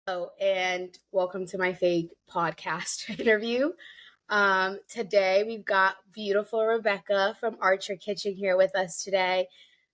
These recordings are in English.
Hello, and welcome to my fake podcast interview. Today we've got beautiful Rebecca from ArcherKitchen here with us today.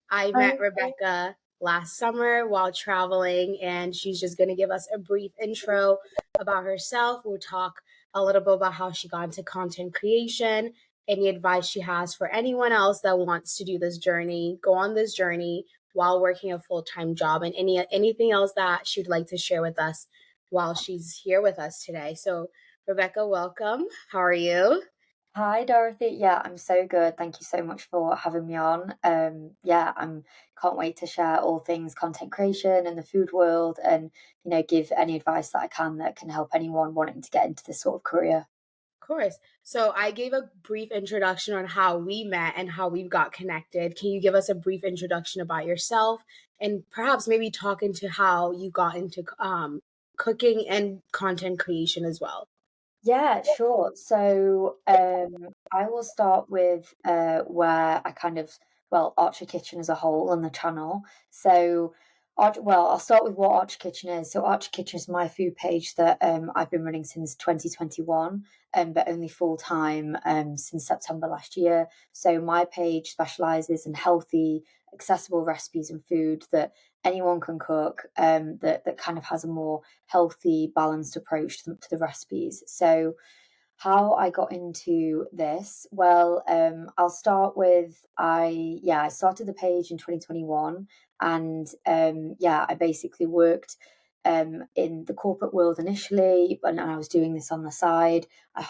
I met Hi. Rebecca last summer while traveling, and she's just going to give us a brief intro about herself. We'll talk a little bit about how she got into content creation, any advice she has for anyone else that wants to do this journey, go on this journey while working a full-time job, and anything else that she'd like to share with us while she's here with us today. So, Rebecca, welcome. How are you? Hi, Dorothy. Yeah, I'm so good. Thank you so much for having me on. I'm can't wait to share all things content creation and the food world and, give any advice that I can that can help anyone wanting to get into this sort of career. Of course. So I gave a brief introduction on how we met and how we got connected. Can you give us a brief introduction about yourself and perhaps maybe talk into how you got into cooking and content creation as well? Yeah, sure. So I will start with where I Archer Kitchen as a whole on the channel. So, I'll start with what Archer Kitchen is. So, Archer Kitchen is my food page that I've been running since 2021, but only full time since September last year. So, my page specializes in healthy, accessible recipes and food that anyone can cook, that kind of has a more healthy, balanced approach to the recipes. So, how I got into this? I'll start with I started the page in 2021, and I basically worked in the corporate world initially, and I was doing this on the side. I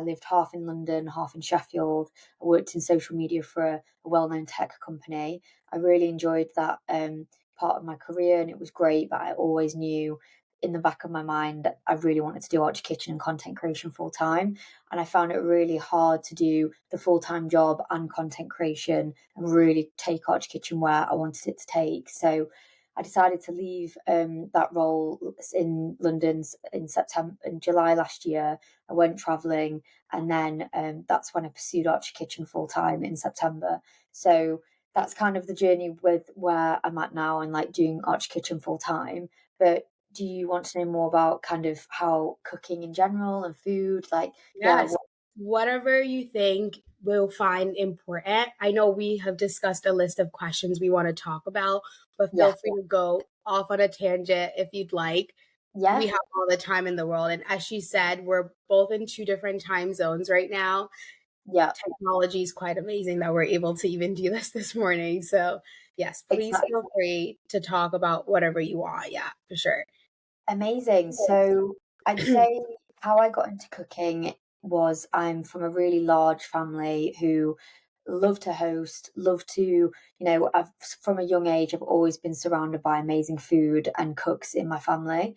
lived half in London, half in Sheffield. I worked in social media for a well-known tech company. I really enjoyed that part of my career, and it was great. But I always knew in the back of my mind that I really wanted to do ArcherKitchen and content creation full time. And I found it really hard to do the full time job and content creation and really take ArcherKitchen where I wanted it to take. So I decided to leave that role in London in July last year. I went traveling, and then that's when I pursued ArcherKitchen full time in September. So that's kind of the journey with where I'm at now and like doing ArcherKitchen full time. But do you want to know more about kind of how cooking in general and food, Yes. Whatever you think we'll find important. I know we have discussed a list of questions we want to talk about, but yeah, feel free to go off on a tangent if you'd like. We yeah, have all the time in the world. And as she said, we're both in two different time zones right now. yeah, Technology is quite amazing that we're able to even do this morning. So, yes, please exactly. feel free to talk about whatever you want. Yeah, for sure. Amazing. So I'd say how I got into cooking was I'm from a really large family who love to host, love to, I've from a young age, I've always been surrounded by amazing food and cooks in my family.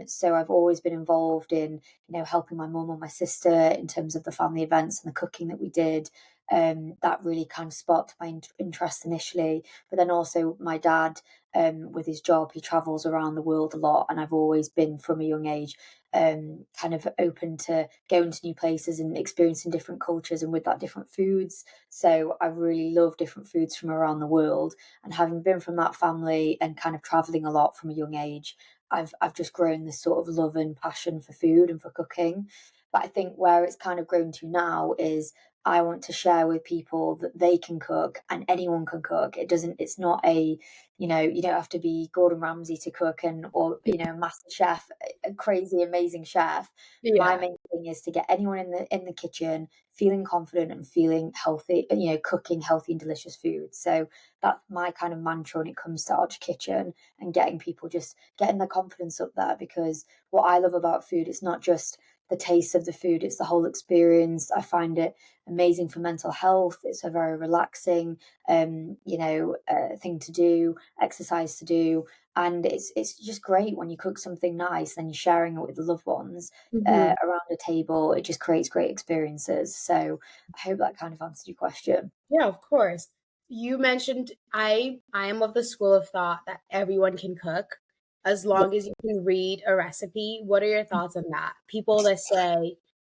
So I've always been involved in, helping my mum and my sister in terms of the family events and the cooking that we did. That really kind of sparked my interest initially. But then also my dad, with his job, he travels around the world a lot, and I've always been from a young age kind of open to going to new places and experiencing different cultures and with that different foods. So I really love different foods from around the world. And having been from that family and kind of traveling a lot from a young age, I've just grown this sort of love and passion for food and for cooking. But I think where it's kind of grown to now is I want to share with people that they can cook and anyone can cook. It's not a, you don't have to be Gordon Ramsay to cook or, master chef, a crazy, amazing chef. My Yeah. main thing is to get anyone in the kitchen feeling confident and feeling healthy, cooking healthy and delicious food. So that's my kind of mantra when it comes to ArcherKitchen and getting people just getting their confidence up there, because what I love about food, it's not just the taste of the food, it's the whole experience. I find it amazing for mental health. It's a very relaxing thing to do, exercise to do, and it's just great when you cook something nice and you're sharing it with the loved ones Mhm. around a table. It just creates great experiences. So I hope that kind of answered your question. Yeah, of course. You mentioned I am of the school of thought that everyone can cook as Yeah. long as you can read a recipe. What are your thoughts on that? People that say,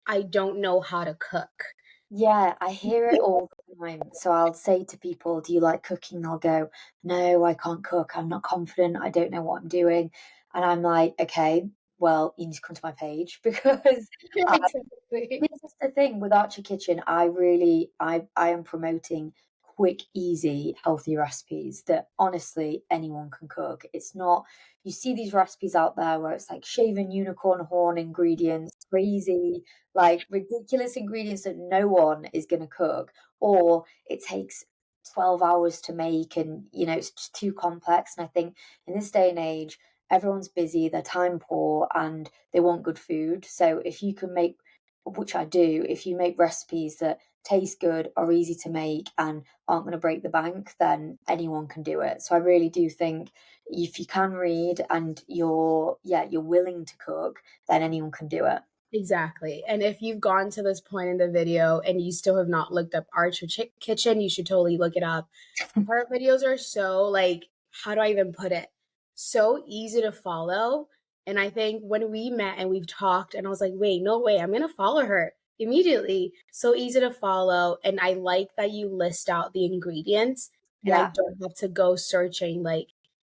I don't know how to cook. Yeah, I hear it all. time. So I'll say to people, "Do you like cooking?" They'll go, "No, I can't cook. I'm not confident. I don't know what I'm doing." And I'm like, "Okay, well, you need to come to my page because I Exactly. this is the thing with Archer Kitchen. I really, I am promoting quick, easy, healthy recipes that honestly anyone can cook. It's not, you see these recipes out there where it's like shaven unicorn horn ingredients, crazy, like ridiculous ingredients that no one is going to cook, or it takes 12 hours to make and it's just too complex. And I think in this day and age, everyone's busy, they're time poor, and they want good food. So if you can make, which I do, if you make recipes that taste good, are easy to make, and aren't going to break the bank, then anyone can do it. So I really do think if you can read and you're willing to cook, then anyone can do it. Exactly. And if you've gone to this point in the video and you still have not looked up Kitchen, you should totally look it up. Her videos are so like, how do I even put it? So easy to follow. And I think when we met and we've talked, and I was like, wait, no way, I'm gonna follow her immediately. So easy to follow. And I like that you list out the ingredients and I Yeah, don't have to go searching like,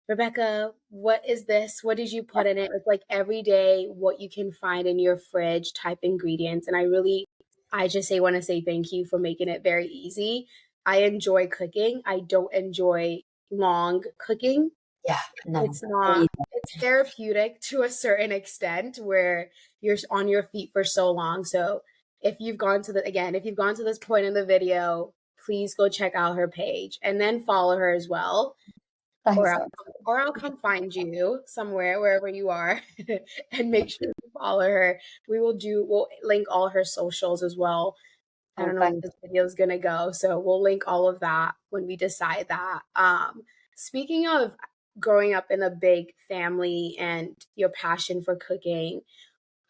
Rebecca, what is this? What did you yeah, put in it? It's like every day what you can find in your fridge type ingredients. And I just want to say thank you for making it very easy. I enjoy cooking. I don't enjoy long cooking. yeah. No, It's not, me it's therapeutic to a certain extent where you're on your feet for so long. So if you've gone to this point in the video, please go check out her page and then follow her as well, or thanks. I'll, or I'll come find you somewhere wherever you are and make sure you follow her. We'll link all her socials as well. I Oh, don't know where thank this video is gonna go, so we'll link all of that when we decide that. Speaking of growing up in a big family and your passion for cooking,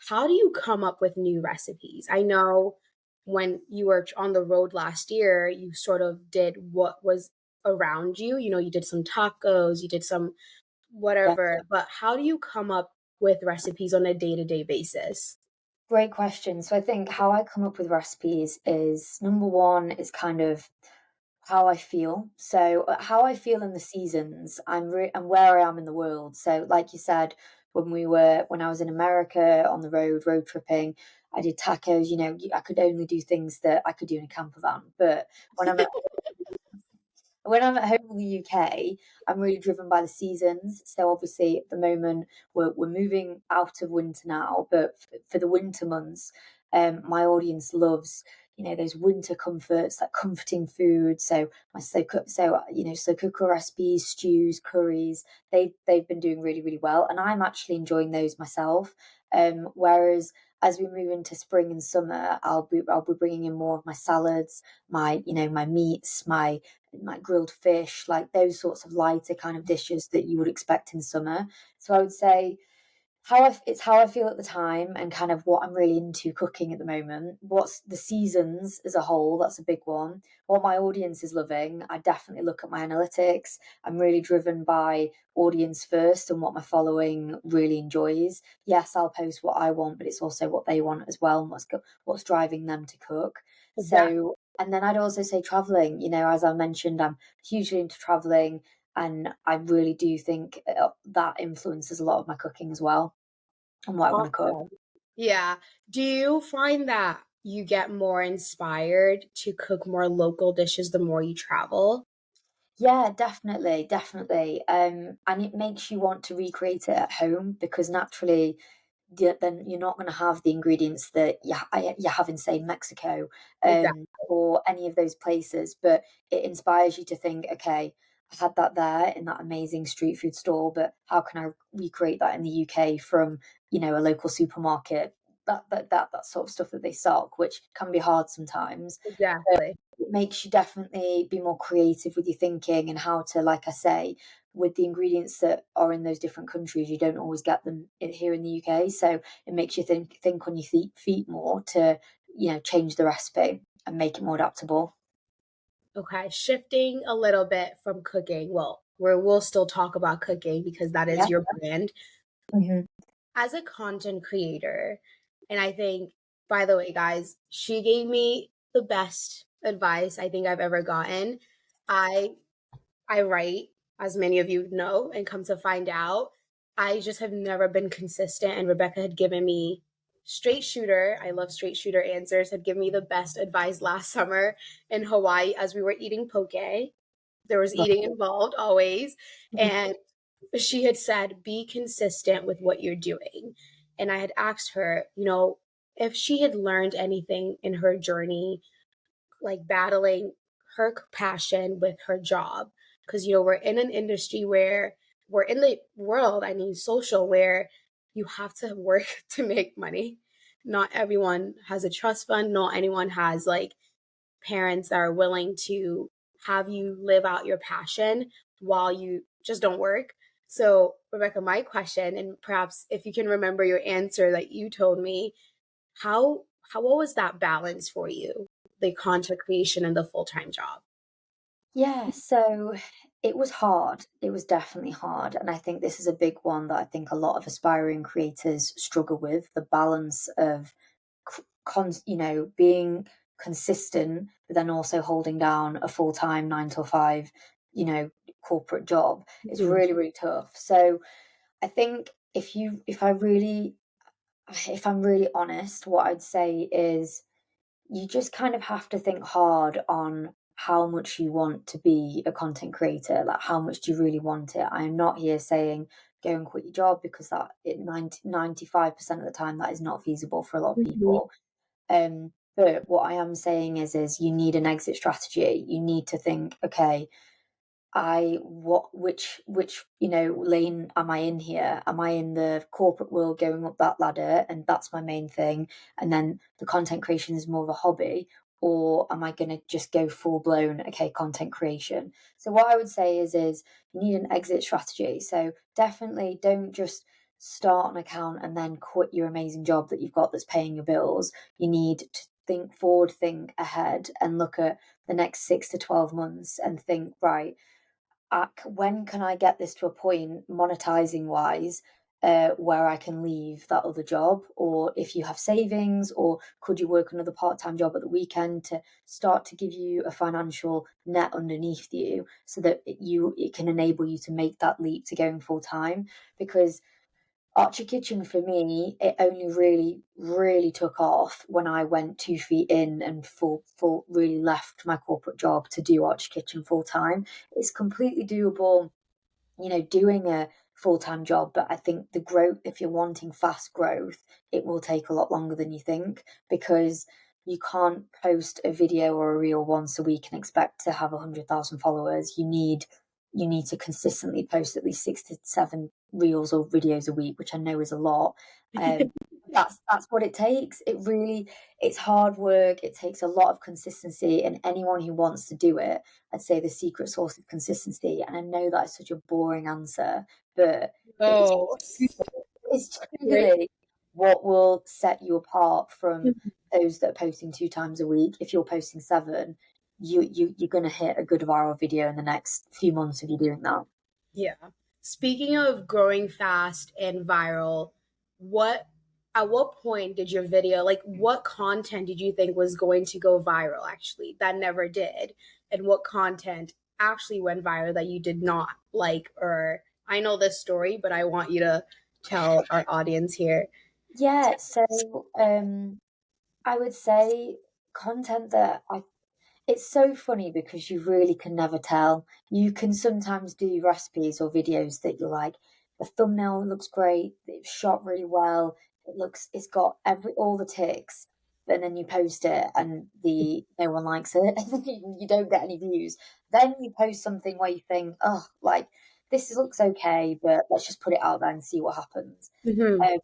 how do you come up with new recipes? I know when you were on the road last year, you sort of did what was around you. You know, you did some tacos, you did some you. whatever, but how do you come up with recipes on a day-to-day basis? Great question. So I think how I come up with recipes is number one is kind of how I feel. So how I feel in the seasons, and where I am in the world. So like you said, when I was in America on the road tripping, I did tacos. I could only do things that I could do in a camper van. But when I'm at home in the UK, I'm really driven by the seasons. So obviously, at the moment, we're moving out of winter now, but for the winter months, my audience loves those winter comforts, that comforting food. So my slow cooker recipes, stews, curries. They've been doing really really well, and I'm actually enjoying those myself. Whereas as we move into spring and summer, I'll be bringing in more of my salads, my meats, my grilled fish, like those sorts of lighter kind of dishes that you would expect in summer. So I would say it's how I feel at the time and kind of what I'm really into cooking at the moment. What's the seasons as a whole, that's a big one. What my audience is loving, I definitely look at my analytics. I'm really driven by audience first and what my following really enjoys. Yes, I'll post what I want, but it's also what they want as well and what's driving them to cook. Exactly. So, and then I'd also say traveling. As I mentioned, I'm hugely into traveling, and I really do think that influences a lot of my cooking as well and what I want to cook. Awesome. Yeah. Do you find that you get more inspired to cook more local dishes the more you travel? Yeah, definitely, definitely. And it makes you want to recreate it at home because naturally, then you're not going to have the ingredients that you have in, say, Mexico, Exactly. or any of those places. But it inspires you to think, okay, I had that there in that amazing street food stall, but how can I recreate that in the UK from, a local supermarket? That sort of stuff that they stock, which can be hard sometimes. Exactly. It makes you definitely be more creative with your thinking and how to, like I say, with the ingredients that are in those different countries, you don't always get them here in the UK. So it makes you think on your feet more to, change the recipe and make it more adaptable. Okay. Shifting a little bit from cooking. Well, we'll still talk about cooking because that Yeah. is your brand. Hmm. As a content creator, and I think, by the way, guys, she gave me the best advice I think I've ever gotten. I I write, as many of you know, and come to find out, I just have never been consistent. And Rebecca had given me straight shooter. I love straight shooter answers. Had given me the best advice last summer in Hawaii as we were eating poke. There was eating involved always, and she had said, "Be consistent with what you're doing." And I had asked her, if she had learned anything in her journey, like battling her passion with her job, because we're in an industry where we're in the world, I mean social, where you have to work to make money. Not everyone has a trust fund, not anyone has like parents that are willing to have you live out your passion while you just don't work. So Rebecca, my question, and perhaps if you can remember your answer that you told me, how what was that balance for you, the content creation and the full-time job? Yeah, so it was hard. It was definitely hard. And I think this is a big one that I think a lot of aspiring creators struggle with, the balance of being consistent, but then also holding down a full-time 9 to 5, you know, corporate job is Mhm. really, really tough. So I think if I'm really honest, what I'd say is you just kind of have to think hard on how much you want to be a content creator. Like, how much do you really want it? I'm not here saying go and quit your job, because that it 95% of the time that is not feasible for a lot of Mhm. people. But what I am saying is you need an exit strategy. You need to think, okay, which lane am I in here? Am I in the corporate world going up that ladder, and that's my main thing, and then the content creation is more of a hobby? Or am I going to just go full blown, okay, content creation? So what I would say is you need an exit strategy. So definitely don't just start an account and then quit your amazing job that you've got that's paying your bills. You need to think forward, think ahead, and look at the next 6 to 12 months and think, right, when can I get this to a point, monetizing wise, where I can leave that other job? Or if you have savings, or could you work another part time job at the weekend to start to give you a financial net underneath you, so that it can enable you to make that leap to going full time? Because Archer Kitchen for me, it only really, really took off when I went 2 feet in and full really left my corporate job to do Archer Kitchen full time. It's completely doable, doing a full-time job, but I think the growth, if you're wanting fast growth, it will take a lot longer than you think, because you can't post a video or a reel once a week and expect to have 100,000 followers. You need to consistently post at least 6 to 7 reels or videos a week, which I know is a lot. Um, that's what it takes. It's hard work. It takes a lot of consistency, and anyone who wants to do it, I'd say the secret source of consistency. And I know that's such a boring answer, but it's Oh, it's great. truly what will set you apart from those that are posting 2 times a week. If you're posting seven, you're gonna hit a good viral video in the next few months if you're doing that. Yeah. Speaking of growing fast and viral, what at what point did your video, like what content did you think was going to go viral actually that never did? And what content actually went viral that you did not like? Or I know this story, but I want you to tell our audience here. Yeah, so I would say content that I it's so funny because you really can never tell. You can sometimes do recipes or videos that you're like, the thumbnail looks great, it's shot really well, it's got all the ticks, and then you post it and the no one likes it, and you don't get any views. Then you post something where you think, oh, like this looks okay, but let's just put it out there and see what happens. Hmm. Um,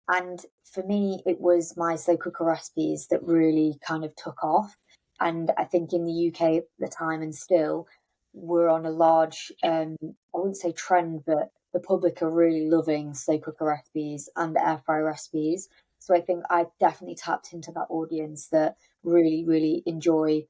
and for me, it was my slow cooker recipes that really kind of took off. And I think in the UK at the time, and still, we're on a large, I wouldn't say trend, but the public are really loving slow cooker recipes and air fry recipes. So I think I definitely tapped into that audience that really, really enjoy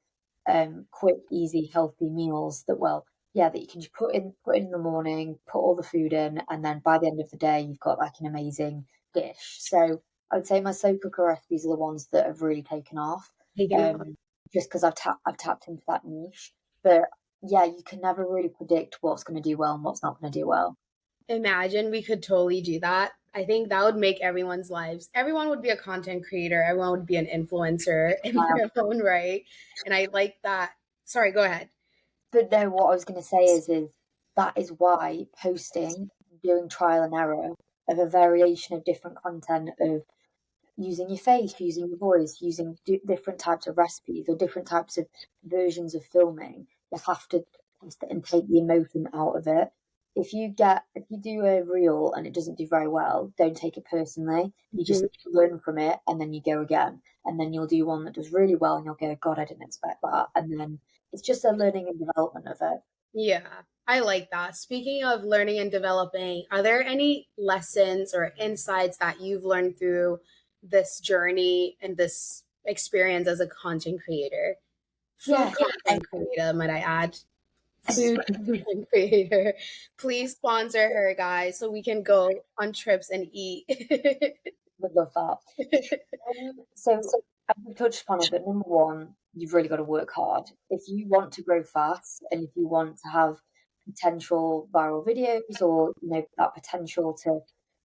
quick, easy, healthy meals that, well, yeah, that you can just put in the morning, put all the food in, and then by the end of the day, you've got like an amazing dish. So I would say my slow cooker recipes are the ones that have really taken off. Taken off. Um, just because I've tapped into that niche. But yeah, you can never really predict what's going to do well and what's not going to do well. Imagine we could totally do that. I think that would make everyone's lives. Everyone would be a content creator. Everyone would be an influencer in Um, their own right. And I like that. Sorry, go ahead. but no, what I was going to say is that is why posting, doing trial and error of a variation of different content of using your face, using your voice, using different types of recipes or different types of versions of filming. You have to test it and take the emotion out of it. If you do a reel and it doesn't do very well, don't take it personally. You just Mhm. learn from it and then you go again. And then you'll do one that does really well and you'll go, God, I didn't expect that. And then it's just a learning and development of it. Yeah, I like that. Speaking of learning and developing, are there any lessons or insights that you've learned through this journey and this experience as a content creator? Food Yeah. content creator, might I add? Food content creator. Please sponsor her, guys, so we can go on trips and eat. Would love that. So I've touched upon it, but number one, you've really got to work hard. If you want to grow fast and if you want to have potential viral videos or that potential to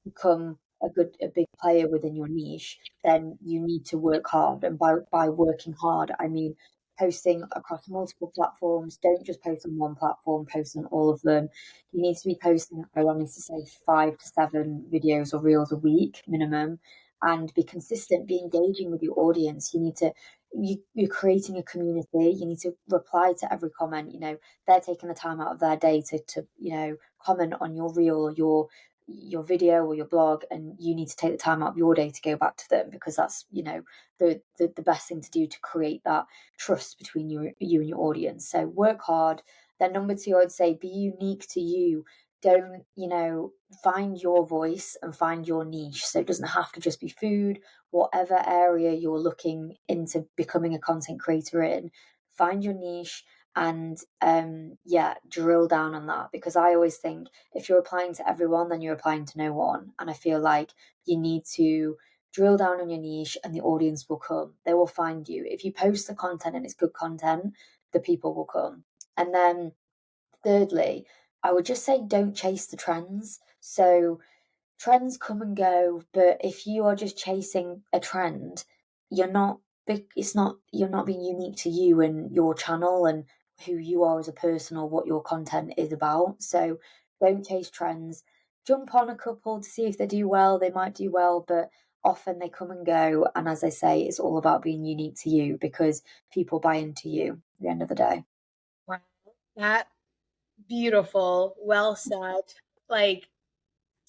become a big player within your niche, then you need to work hard. And by working hard, I mean posting across multiple platforms. Don't just post on one platform, post on all of them. You need to be posting, I want to say 5 to 7 videos or reels a week minimum, and be consistent, be engaging with your audience. You're creating a community. You need to reply to every comment. They're taking the time out of their day to comment on your reel or your video or your blog, and you need to take the time out of your day to go back to them, because that's the best thing to do to create that trust between you and your audience. So work hard. Then number two, I'd say be unique to you. Don't find your voice and find your niche. So it doesn't have to just be food. Whatever area you're looking into becoming a content creator in, find your niche and drill down on that, because I always think if you're applying to everyone, then you're applying to no one. And I feel like you need to drill down on your niche and the audience will come. They will find you. If you post the content and it's good content, the people will come. And then thirdly, I would just say don't chase the trends. So trends come and go, but if you are just chasing a trend, you're not big. It's not you're not being unique to you and your channel and who you are as a person or what your content is about. So don't chase trends. Jump on a couple to see if they do well. They might do well, but often they come and go. And as I say, it's all about being unique to you, because people buy into you at the end of the day. Wow, that beautiful. Well said. Like,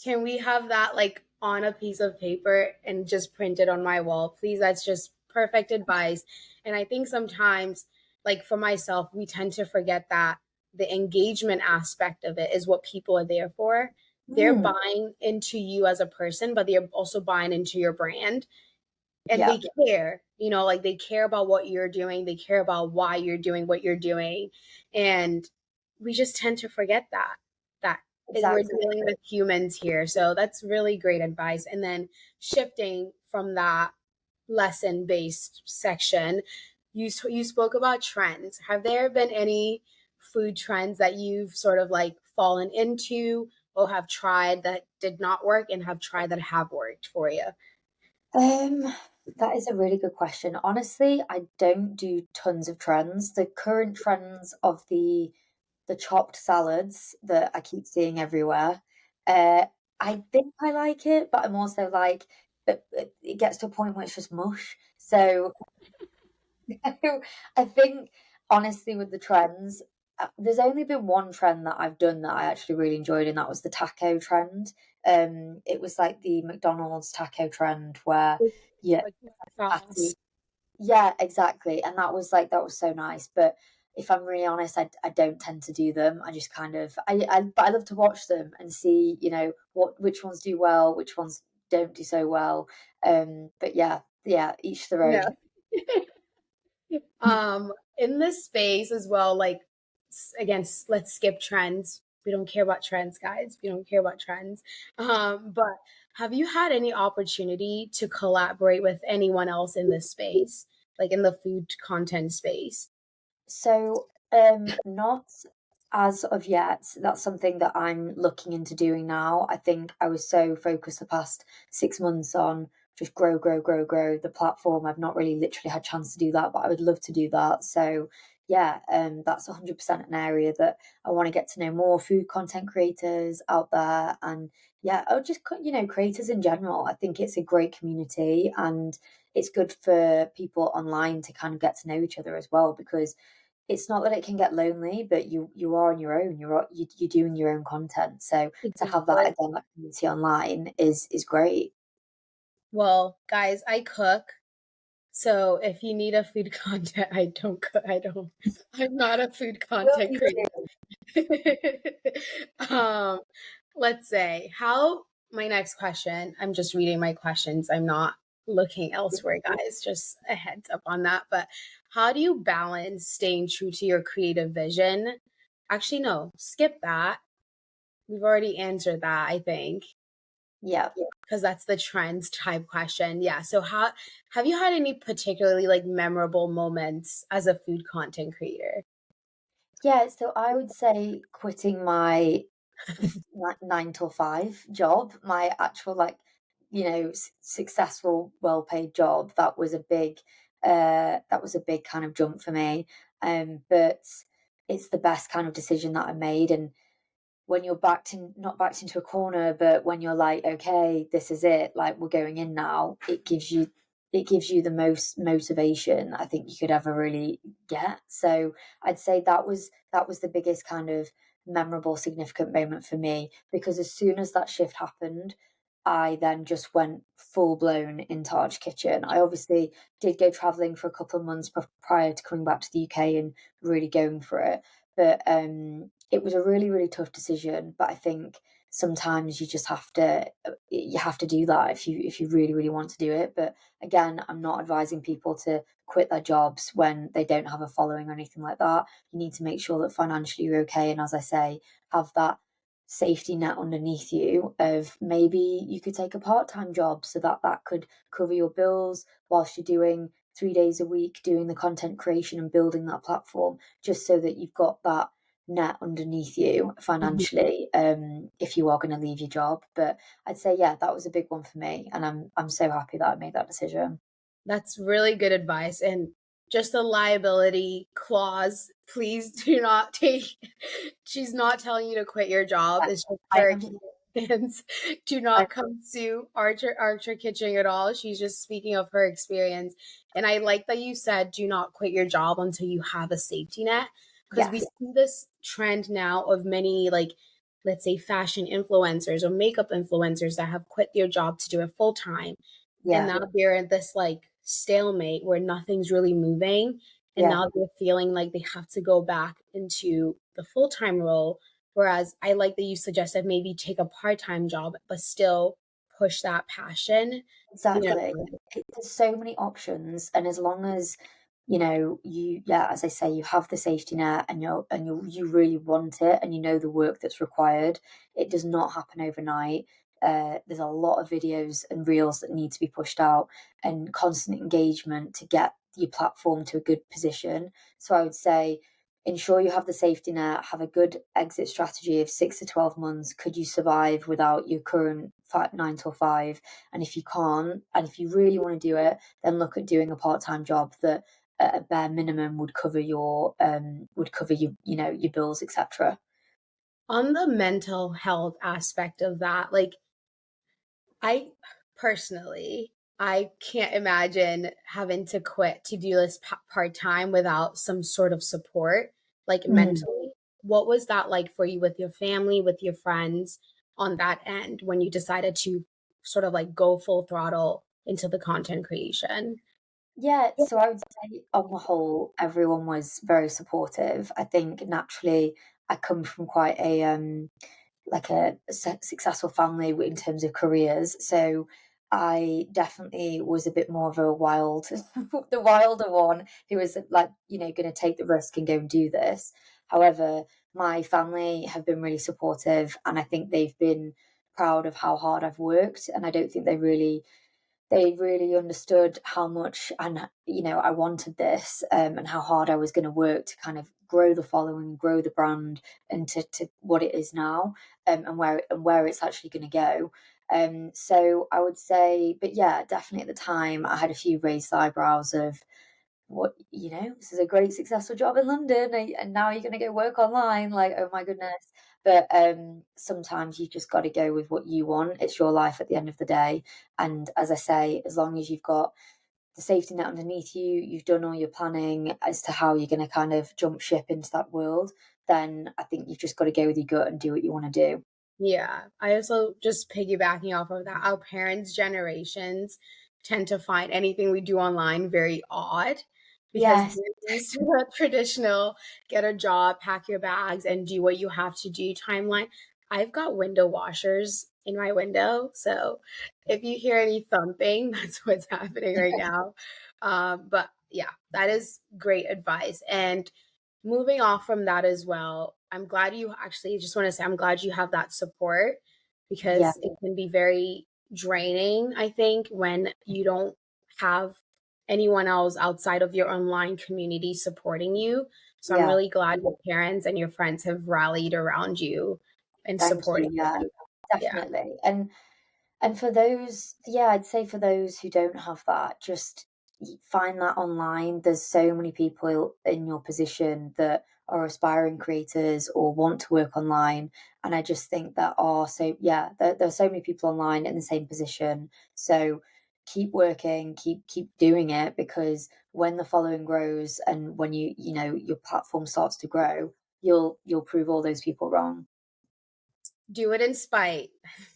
can we have that like on a piece of paper and just print it on my wall, please? That's just perfect advice. And I think sometimes, like for myself, we tend to forget that the engagement aspect of it is what people are there for. They're Mm, buying into you as a person, but they're also buying into your brand. And yeah, they care, like they care about what you're doing. They care about why you're doing what you're doing. And we just tend to forget that we're exactly. dealing with humans here. So that's really great advice. And then shifting from that lesson based section, you spoke about trends. Have there been any food trends that you've sort of like fallen into or have tried that did not work and have tried that have worked for you? Um, that is a really good question. Honestly, I don't do tons of trends. The current trends of the chopped salads that I keep seeing everywhere, uh, I think I like it, but I'm also like, but it gets to a point where it's just mush. So I think honestly with the trends, there's only been one trend that I've done that I actually really enjoyed, and that was the taco trend. It was like the McDonald's taco trend where yeah, Like sauce. patty. Yeah, exactly. And that was so nice. But if I'm really honest, I don't tend to do them. I just kind of but I love to watch them and see, which ones do well, which ones don't do so well. But yeah, each their No. own. In this space as well, like again, let's skip trends. We don't care about trends, guys. We don't care about trends. But have you had any opportunity to collaborate with anyone else in this space? like in the food content space? So, not as of yet. That's something that I'm looking into doing now. I think I was so focused the past 6 months on just grow, grow, grow, grow the platform. I've not really literally had a chance to do that, but I would love to do that. So, yeah, that's 100% an area that I want to get to know more food content creators out there, and yeah, oh, just creators in general. I think it's a great community, and it's good for people online to kind of get to know each other as well, because it's not that it can get lonely, but you are on your own. You're doing your own content. So to have that Exactly. again, that community online is great. Well, guys, I cook. So if you need a food content, I don't cook. I'm not a food Will content be creator. soon. um, let's say how my next question, I'm just reading my questions. I'm not looking elsewhere, guys. Just a heads up on that. But how do you balance staying true to your creative vision? Actually, no, skip that. We've already answered that, I think, Yeah. because that's the trends type question. Yeah. So how have you had any particularly like memorable moments as a food content creator? Yeah, so I would say quitting my 9 till 5 job, my actual successful, well-paid job, that was a big kind of jump for me. But it's the best kind of decision that I made. And when you're not backed into a corner, but when you're like, okay, this is it, like we're going in now, it gives you the most motivation I think you could ever really get. So I'd say that was the biggest kind of memorable, significant moment for me, because as soon as that shift happened, I then just went full blown into Arch Kitchen. I obviously did go traveling for a couple of months prior to coming back to the UK and really going for it. But it was a really, really tough decision. But I think sometimes you have to do that if you really, really want to do it. But again, I'm not advising people to quit their jobs when they don't have a following or anything like that. You need to make sure that financially you're okay, and as I say, have that safety net underneath you of maybe you could take a part-time job so that that could cover your bills whilst you're doing 3 days a week doing the content creation and building that platform, just so that you've got that net underneath you financially, if you are going to leave your job. But I'd say, yeah, that was a big one for me, and I'm so happy that I made that decision. That's really good advice. And just a liability clause. Please do not take, she's not telling you to quit your job. I, It's just I for under, experience. Do I, not come sue Archer Kitchen at all. She's just speaking of her experience. And I like that you said do not quit your job until you have a safety net. Because we yes, see this trend now of many, like, let's say fashion influencers or makeup influencers that have quit their job to do it full time, and yeah, now they're in this like stalemate where nothing's really moving, and yeah. now they're feeling like they have to go back into the full-time role. Whereas I like that you suggested maybe take a part-time job but still push that passion, you Exactly. know. There's so many options, and as long as yeah, as I say, you have the safety net, and you really want it, and you know the work that's required. It does not happen overnight. There's a lot of videos and reels that need to be pushed out, and constant engagement to get your platform to a good position. So I would say, ensure you have the safety net, have a good exit strategy of 6 to 12 months. Could you survive without your current 9 till 5? And if you can't, and if you really want to do it, then look at doing a part-time job that at a bare minimum would cover your your bills, etc. On the mental health aspect of that, like I personally, I can't imagine having to quit to do this part time without some sort of support, like Mm. mentally. What was that like for you with your family, with your friends on that end when you decided to sort of like go full throttle into the content creation? Yeah, so I would say on the whole, everyone was very supportive. I think naturally I come from quite a successful family in terms of careers. So I definitely was a bit more of a the wilder one who was like, going to take the risk and go and do this. However, my family have been really supportive, and I think they've been proud of how hard I've worked. And I don't think they really they really understood how much and I wanted this, and how hard I was going to work to kind of grow the following, grow the brand, and to what it is now, and where it's actually going to go. So I would say, but yeah, definitely at the time I had a few raised eyebrows of, what, this is a great successful job in London, and now you're going to go work online, like, oh my goodness. But sometimes you just got to go with what you want. It's your life at the end of the day, and as I say, as long as you've got the safety net underneath you, you've done all your planning as to how you're going to kind of jump ship into that world, then I think you've just got to go with your gut and do what you want to do. Yeah, I also, just piggybacking off of that, our parents' generations tend to find anything we do online very odd because Yes. they're used to the traditional get a job, pack your bags, and do what you have to do timeline. I've got window washers in my window, so if you hear any thumping, that's what's happening right now. But yeah, that is great advice. And moving off from that as well, I'm glad you actually, just want to say, I'm glad you have that support Yeah, because it can be very draining, I think, when you don't have anyone else outside of your online community supporting you. So I'm yeah. really glad your parents and your friends have rallied around you and Thank supporting you. Yeah, you. Yeah. definitely. And for those, yeah, I'd say for those who don't have that, just find that online. There's so many people in your position that are aspiring creators or want to work online. And I just think that yeah, there are so many people online in the same position. So keep working, keep doing it, because when the following grows and when your platform starts to grow, you'll prove all those people wrong. Do it in spite.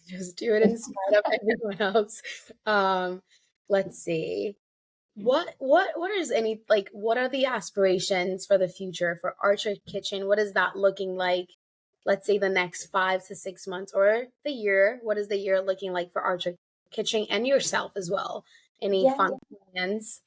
Just do it in spite of everyone else. Um, let's see. What is any, like, what are the aspirations for the future for Archer Kitchen? What is that looking like? Let's say the next 5 to 6 months or the year. What is the year looking like for Archer Kitchen and yourself as well? Any Yeah. fun plans?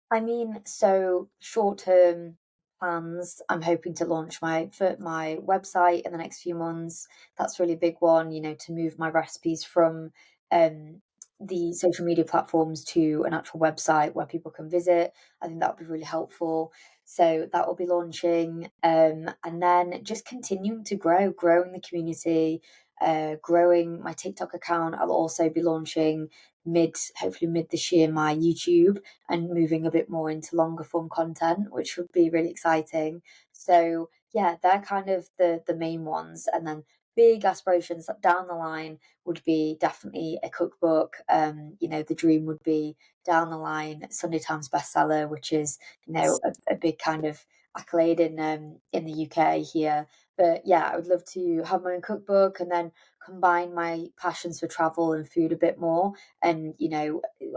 I mean, so short-term plans, I'm hoping to launch my website in the next few months. That's a really big one, to move my recipes from um, the social media platforms to an actual website where people can visit. I think that would be really helpful. So that will be launching, and then just continuing to growing the community, growing my TikTok account. I'll also be launching hopefully mid this year, my YouTube, and moving a bit more into longer form content, which would be really exciting. So yeah, they're kind of the main ones. And then big aspirations down the line would be definitely a cookbook. The dream would be down the line Sunday Times bestseller, which is, a big kind of accolade in the UK here. But yeah, I would love to have my own cookbook and then combine my passions for travel and food a bit more. And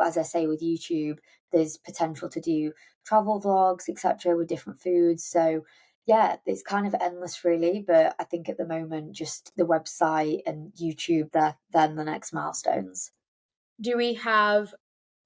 as I say, with YouTube, there's potential to do travel vlogs, etc., with different foods. So yeah, it's kind of endless really, but I think at the moment just the website and YouTube, they're then the next milestones. Do we have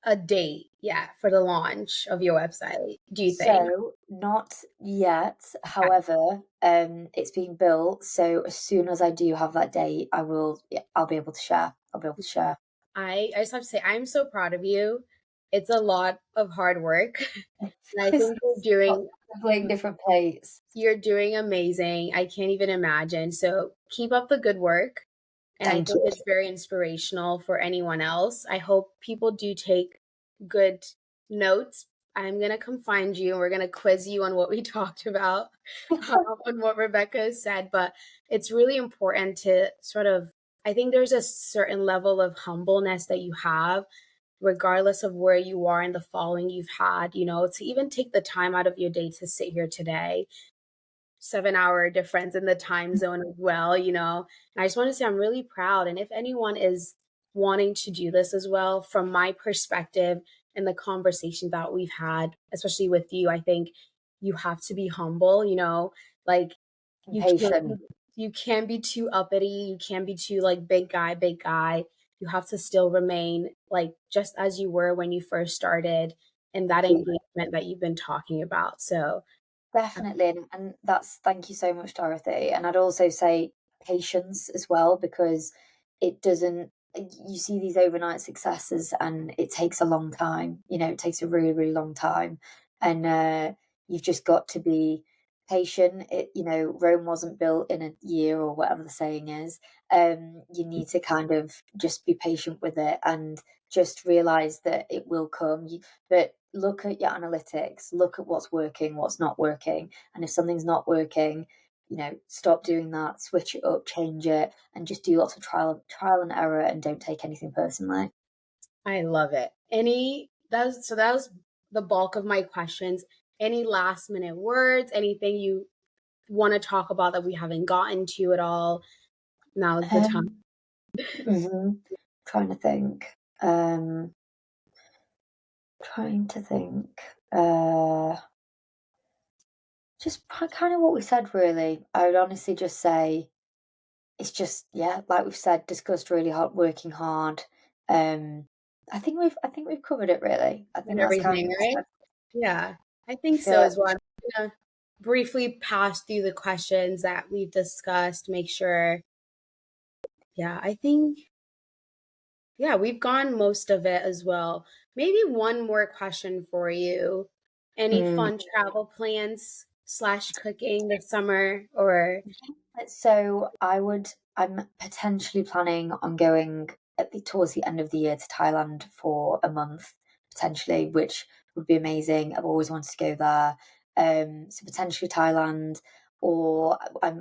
a date yet for the launch of your website, do you think? So not yet. However, it's being built. So as soon as I do have that date, yeah, I'll be able to share. I'll be able to share. I just have to say, I'm so proud of you. It's a lot of hard work. And I It's think juggling different plates. you're doing amazing. I can't even imagine. So keep up the good work. And I Thank think you. it's very inspirational for anyone else. I hope people do take good notes. I'm going to come find you and we're going to quiz you on what we talked about, on what Rebecca said. But it's really important to sort of, I think there's a certain level of humbleness that you have, regardless of where you are in the following you've had, to even take the time out of your day to sit here today. 7 hour difference in the time zone as well, And I just want to say I'm really proud. And if anyone is wanting to do this as well, from my perspective and the conversation that we've had, especially with you, I think you have to be humble, like you can't Impatient. you can't be too uppity, you can't be too like big guy, big guy. You have to still remain like just as you were when you first started and that engagement that you've been talking about. So Definitely, and that's thank you so much, Dorothy. And I'd also say patience as well, because it doesn't. you see these overnight successes and it takes a long time, it takes a really, really long time. And you've just got to be patient. Rome wasn't built in a year or whatever the saying is. You need to kind of just be patient with it and just realize that it will come. But look at your analytics, look at what's working, what's not working. And if something's not working, stop doing that, switch it up, change it, and just do lots of trial and error, and don't take anything personally. I love it. That was the bulk of my questions. Any last minute words, anything you want to talk about that we haven't gotten to at all? Now's the time. Mhm. Trying to think. Trying to think. Just kind of what we said, really. I would honestly just say it's just, yeah, like we've said, discussed really hard, working hard. Um, I think we've covered it really. I think And that's kind everything, right? of. Yeah, I I think feel so like as well. I'm gonna briefly pass through the questions that we've discussed, make sure. Yeah, I think, yeah, we've gone most of it as well. Maybe one more question for you. Any mm, fun travel plans slash cooking this summer or so I'm potentially planning on going towards the end of the year to Thailand for a month, potentially, which would be amazing. I've always wanted to go there. So potentially Thailand, or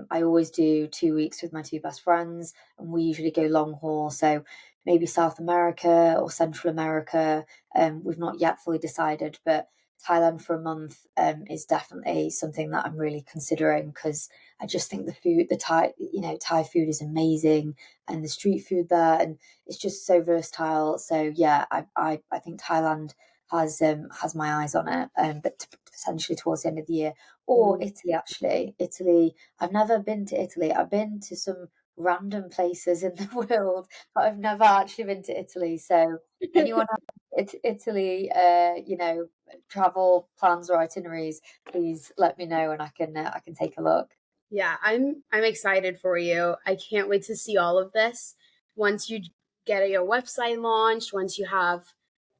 I always do 2 weeks with my two best friends, and we usually go long haul. So maybe South America or Central America. We've not yet fully decided, but Thailand for a month is definitely something that I'm really considering because I just think the food, the Thai food is amazing, and the street food there, and it's just so versatile. So yeah, I think Thailand has my eyes on it, but potentially towards the end of the year, or Italy. Actually, Italy. I've never been to Italy. I've been to some random places in the world, but I've never actually been to Italy. So anyone have Italy, travel plans or itineraries, please let me know, and I can take a look. yeah, I'm excited for you. I can't wait to see all of this. Once you get your website launched, once you have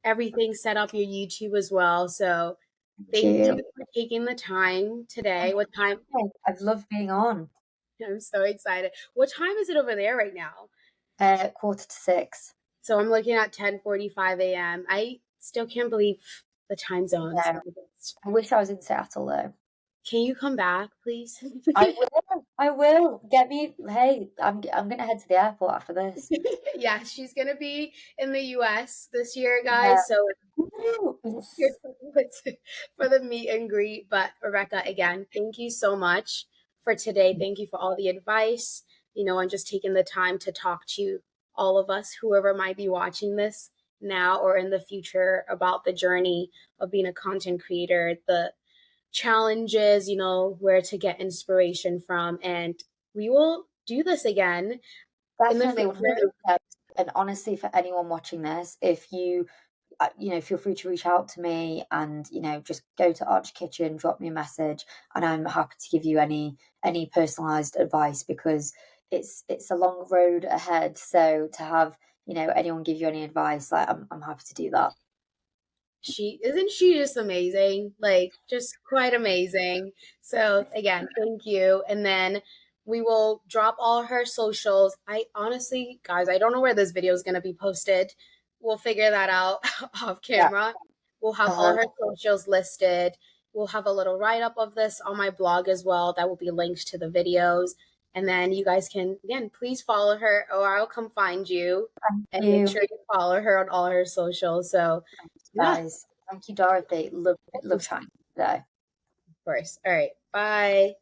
everything set up, your YouTube as well. So Thank thank you. you for taking the time today. What time? I've loved being on. I'm so excited. What time is it over there right now? 5:45. So I'm looking at 10:45 a.m. I still can't believe the time zones. No, I wish I was in Seattle though. Can you come back, please? I will. I will. Get me. Hey, I'm gonna head to the airport after this. Yeah, she's gonna be in the US this year, Yeah. guys. So Woo! here Yes. for the meet and greet. But Rebecca, again, thank you so much for today. Thank you for all the advice, and just taking the time to talk to all of us, whoever might be watching this now or in the future, about the journey of being a content creator, the challenges, where to get inspiration from. And we will do this again in the Definitely future. 100%. And honestly, for anyone watching this, if you feel free to reach out to me and, just go to Archer Kitchen, drop me a message, and I'm happy to give you any personalized advice because it's a long road ahead. So to have, anyone give you any advice, like I'm happy to do that. She just amazing, like just quite amazing. So again, thank you. And then we will drop all her socials. I honestly, guys, I don't know where this video is going to be posted. We'll figure that out off Yeah. camera. We'll have all Uh-huh. her socials listed. We'll have a little write up of this on my blog as well that will be linked to the videos. And then you guys can, again, please follow her or I'll come find you Thank and make you, sure you follow her on all her socials. So yeah, guys. Thank you, Dorothy. Love of chatting today. course. All right. Bye.